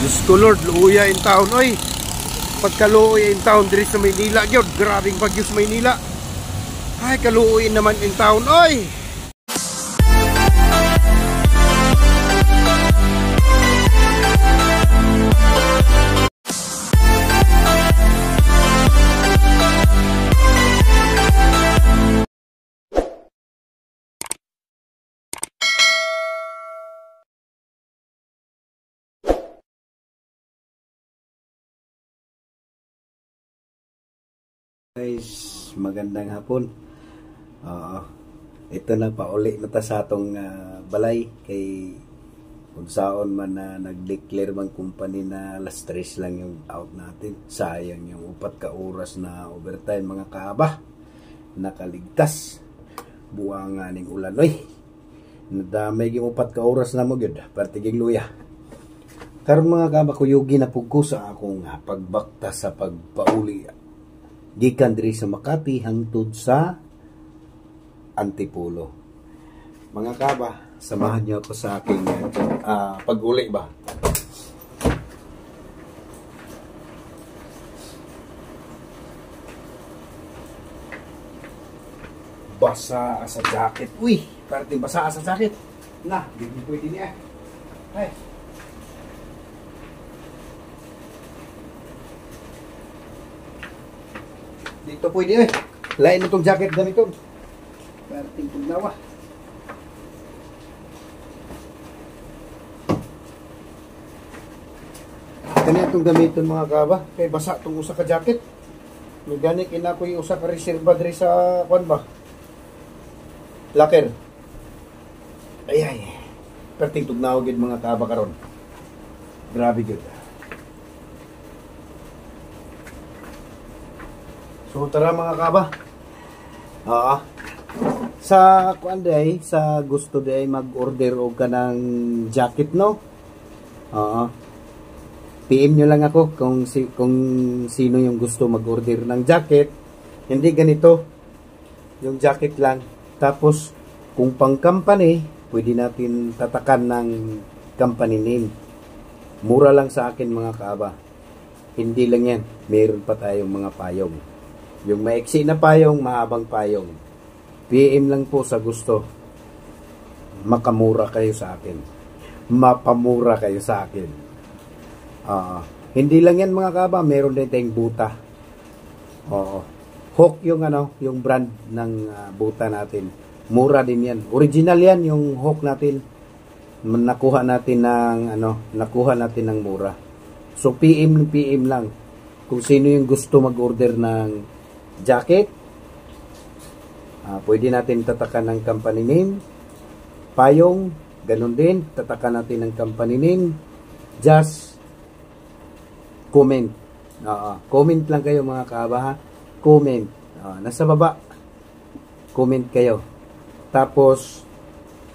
Gusto Lord, luya in town oy. Pagkaluoy in town diri sa Maynila gyud, grabing bagyo sa Maynila. Ay kaluoy naman in town oy. Guys, magandang hapon. Ito na pauli na ta sa atong balay kay kung saan man na nag-declare man company na alas 3 lang yung out natin. Sayang yung 4 ka oras na overtime mga kaaba. Nakaligtas. Buwang nga ning ulan oy. Nadamay yung 4 ka oras na mo gyud partigig luya. Karon mga kaaba kuyugi na pugko sa akong pagbakta sa pagpauli gikan diri sa Makati hangtod sa Antipolo. Mga kaba, samahan niyo ako sa aking pag-uli ba. Basa sa jacket. Uy, parating basa sa jacket. Na, di pwede niya. Ay. Dito pwede eh. Lain itong jacket ganito. Parating pugnawa. Kani itong gamiton mga kaba. Kay basa itong usa ka jacket. May gani kinakoy usa ka reserva diri sa kwan ba? Locker. Ay. Parating tugnawa gid mga kaba karon. Grabe gid. So tara mga kaba. Sa kuan day, sa gusto day mag-order og kanang jacket no. PM nyo lang ako kung sino yung gusto mag-order ng jacket. Hindi ganito. Yung jacket lang. Tapos kung pang company, pwede natin tatakan ng company name. Mura lang sa akin mga kaba. Hindi lang yan. Meron pa tayong mga payong. Yung maiksi na payong, mahabang payong. PM lang po sa gusto. Makamura kayo sa akin. Mapamura kayo sa akin. Hindi lang yan mga kaba, meron din tayong buta. Hawk yung yung brand ng buta natin. Mura din yan. Original yan yung Hawk natin. Nakuha natin ng mura. So PM lang. Kung sino yung gusto mag-order ng jacket, pwede natin tatakan ng company name. Payong, ganun din, tatakan natin ng company name. Just comment. Comment lang kayo mga kaaba ha. Comment. Nasa baba. Comment kayo. Tapos,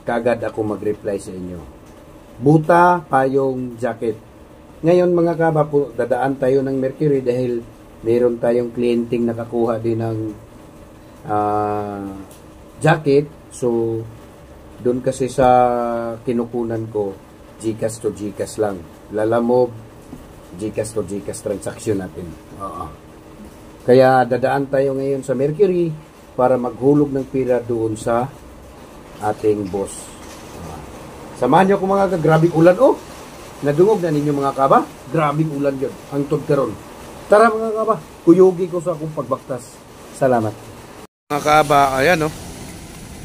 kagad ako mag-reply sa inyo. Buta, payong, jacket. Ngayon mga kaaba po, dadaan tayo ng Mercury dahil meron tayong klienteng nakakuha din ng jacket. So, doon kasi sa kinukunan ko, GCash to GCash lang. Lalamove, GCash to GCash transaction natin. Kaya dadaan tayo ngayon sa Mercury para maghulog ng pira doon sa ating boss. Samahan niyo ako mga grabing ulan. Nadungog na ninyo mga kaba. Grabing ulan yun. Ang karon. Tara mga kaba, kuyugi ko sa akong pagbaktas. Salamat. Mga kaba, ayan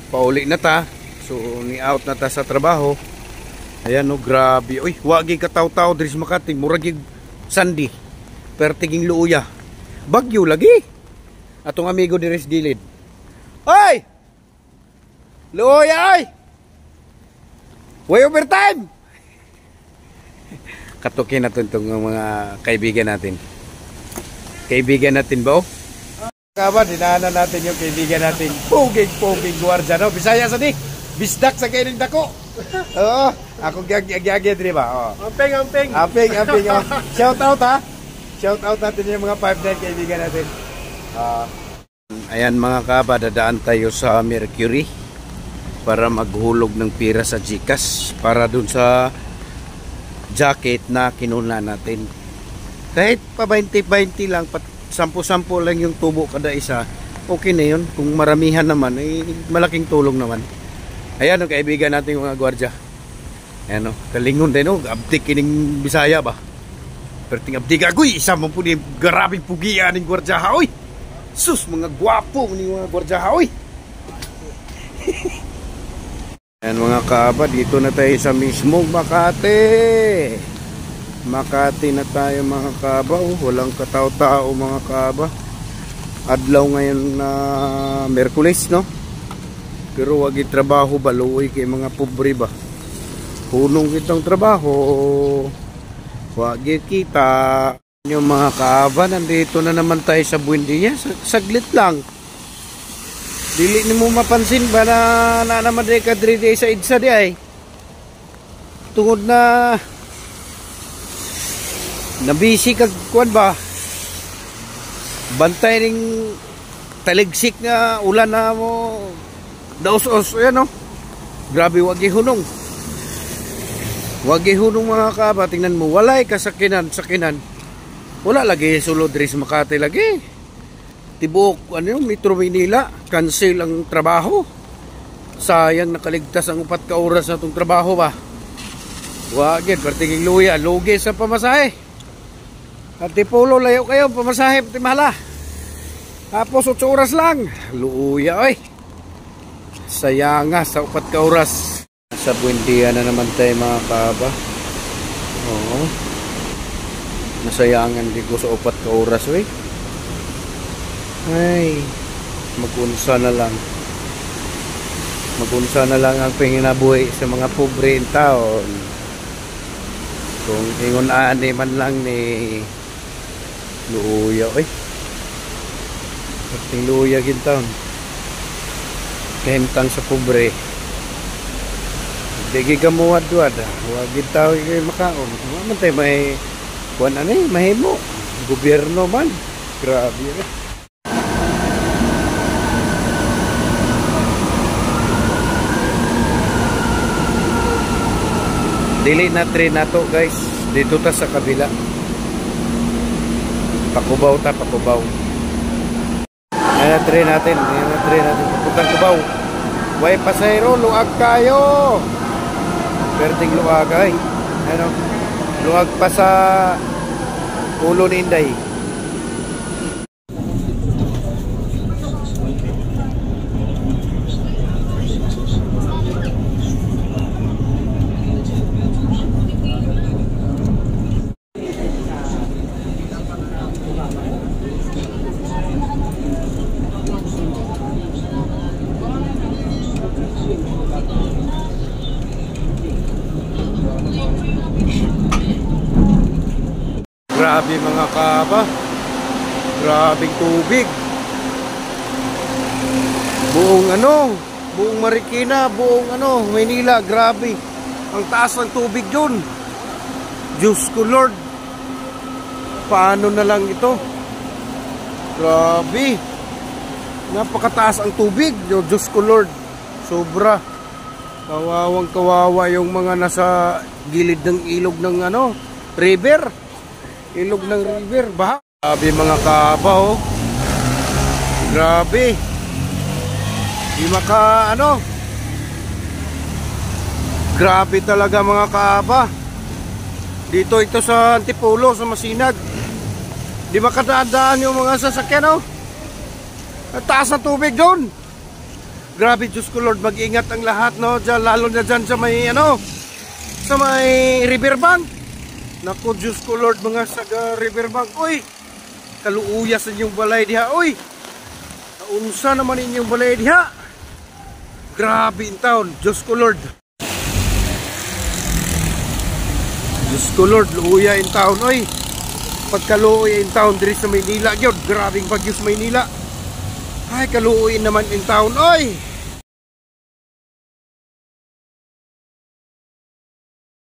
pauli na ta. So ni-out na ta sa trabaho. Ayan grabe. Uy, wagi kataw-taw diri sa Makati, murag sandi. Pertiging luuya. Bagyo lagi. Atong amigo diri sa gilid. Oy! Luuya oy! Way overtime! Katukin natin itong mga kaibigan natin. Kaibigan natin ba? Kaba, dinaanan natin yung kaibigan natin. Puging guardia, no? Bisaya sa di. Bisdak sa kailing dako. Ako gyagi diri ba? Amping. Shout out ha. Shout out natin yung mga 5-9 kaibigan natin. Ayan mga kaba, dadaan tayo sa Mercury para maghulog ng pira sa GCash para dun sa jacket na kinuna natin. Kahit pa 20-20 lang, 10-10 lang yung tubo kada isa, okay na yun. Kung maramihan naman, malaking tulong naman. Ayan o, kaibigan natin mga gwardya. Ayan o, kalingon din o, abdik kining Bisaya ba? Pero ting abdik agoy, isa mo po ni garabing pugian ng gwardya ha, oy! Sus, mga gwapo ni mga gwardya ha, oy! Ayan mga kaaba, dito na tayo sa mismong Makati. Makati na tayo mga kaaba. Walang katao-tao mga kaaba. Adlaw ngayon na Merkulis, no? Pero wag trabaho baluoy kay mga pobre ba. Punong kitang trabaho. Wag kita. Yung mga kaaba, nandito na naman tayo sa Buendia. Saglit lang. Dili ni mo mapansin ba na naman day kadri day sa EDSA di ay. Tungod na busy kag kuan ba. Bantay ning taligsik nga ulan na mo. Daos-os yan no. Grabe wag ihunong. Wag ihunong mga kaaba, tingnan mo walay kasakinan. Wala lagi sulod diri sa Makati lagi. Tibok ano yung Metro Manila, cancel ang trabaho. Sayang nakaligtas ang 4 ka oras na itong trabaho ba. Wagin, partinging luya, lugi sa pamasahe. At tipulo layo kayo, pamasahe, pati mahala. Tapos 8 oras lang. Luya oy. Sayanga sa 4 ka oras. Sa Buendia na naman tayo mga kaaba. Oo. Nasayangan din ko sa 4 ka oras oy. Ay, magunsa na lang ang panginabuhi sa mga pobre in taon. Kung ingon ani man lang ni luya oy. Pating luya gid taon. Kahimtang sa pobre. Digi ka mo adwad. Wa gid taw kay makaon. Man tay may kuan ani mahimo. Gobyerno man. Grabe. Dili na train na to guys. Dito ta sa kabila. Pakubaw. Ayan na train natin. Papuntang Cubao. Way pasayro, luag kayo. Perting luag ay. Ano? Luag pa sa ulo ni Inday. Grabe mga kaaba. Grabing tubig. Buong Marikina, buong Maynila, grabe. Ang taas ng tubig yun. Diyos ko Lord. Paano na lang ito? Grabe. Napakataas ang tubig. Diyos ko Lord. Sobra. Kawawang kawawa yung mga nasa gilid ng ilog ng river. Ilog ng river, baha. Grabe mga kaaba oh. Grabe. Di maka Grabe talaga mga kaaba. Dito ito sa Antipolo, sa Masinag. Di makadaan yung mga sasakyan oh. At taas na tubig doon. Grabe Diyos ko Lord, mag-ingat ang lahat no. Diyan, lalo na dyan sa may sa may riverbank. Naku, Diyos ko Lord, mga saga riverbank. Uy, kaluuyas inyong balay diha. Uy, naunsa naman inyong balay diha. Grabe in town, Diyos ko Lord. Diyos ko Lord, luuya in town. Uy, pagkaluuya in town diri sa Maynila. Grabing bagyo sa Maynila. Ay, kaluuyin naman in town. Uy,